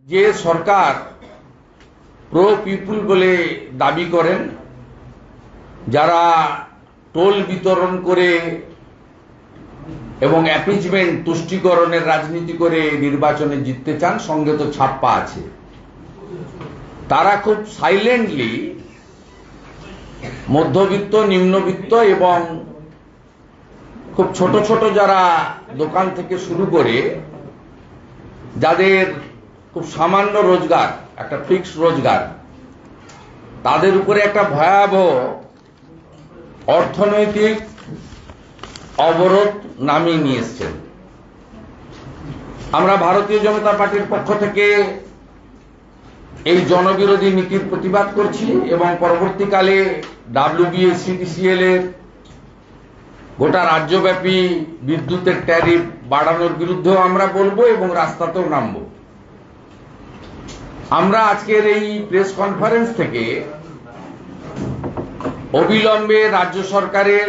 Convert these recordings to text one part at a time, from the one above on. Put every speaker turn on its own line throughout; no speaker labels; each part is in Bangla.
যে সরকার প্রো পিপুল বলে দাবি করেন, যারা টোল বিতরণ করে এবং অ্যাপিজমেন্ট তুষ্টিকরণের রাজনীতি করে নির্বাচনে জিততে চান, সঙ্গে তো ছাপ্পা আছে, তারা খুব সাইলেন্টলি মধ্যবিত্ত, নিম্নবিত্ত এবং খুব ছোট ছোট যারা দোকান থেকে শুরু করে যাদের খুব সামান্য রোজগার, একটা ফিক্সড রোজগার, তাদের উপরে একটা ভয়াবহ অর্থনৈতিক অবরোধ নামিয়ে নিয়ে এসছেন। আমরা ভারতীয় জনতা পার্টির পক্ষ থেকে এই জনবিরোধী নীতির প্রতিবাদ করছি এবং পরবর্তীকালে WBSCTCL এর গোটা রাজ্যব্যাপী বিদ্যুতের ট্যারিফ বাড়ানোর বিরুদ্ধেও আমরা বলবো এবং রাস্তাতেও নামবো। আমরা আজকের এই প্রেস কনফারেন্স থেকে অবিলম্বে রাজ্য সরকারের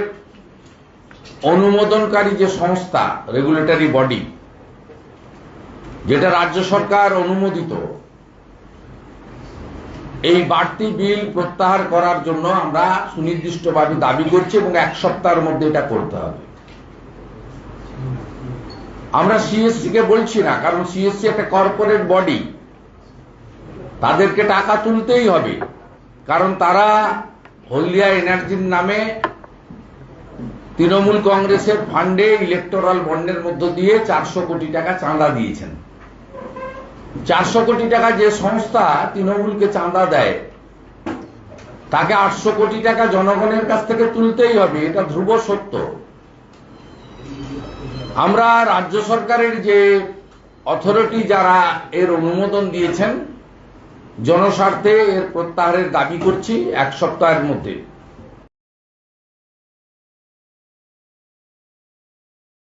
অনুমোদনকারী যে সংস্থা, রেগুলেটরি বডি, যেটা রাজ্য সরকার অনুমোদিত, এই বাড়তি বিল প্রত্যাহার করার জন্য আমরা সুনির্দিষ্টভাবে দাবি করছি এবং 1 সপ্তাহের মধ্যে এটা করতে হবে। আমরা CSC কে বলছি না, কারণ CSC একটা কর্পোরেট বডি, তাদেরকে টাকা তুলতেই হবে, কারণ তারা হলদিয়া এনার্জির নামে তৃণমূল কংগ্রেসের ফান্ডে ইলেকটোরাল বন্ডের মধ্য দিয়ে 400 কোটি টাকা চাঁদা দিয়েছেন। 400 কোটি টাকা যে সংস্থা তৃণমূলকে চাঁদা দেয়, তাকে 800 কোটি টাকা জনগণের কাছ থেকে তুলতেই হবে, এটা ধ্রুব সত্য। আমরা রাজ্য সরকারের যে অথরিটি যারা এর অনুমোদন দিয়েছেন, জনস্বার্থে এর প্রত্যাহারের দাবি করছি 1 সপ্তাহের মধ্যে।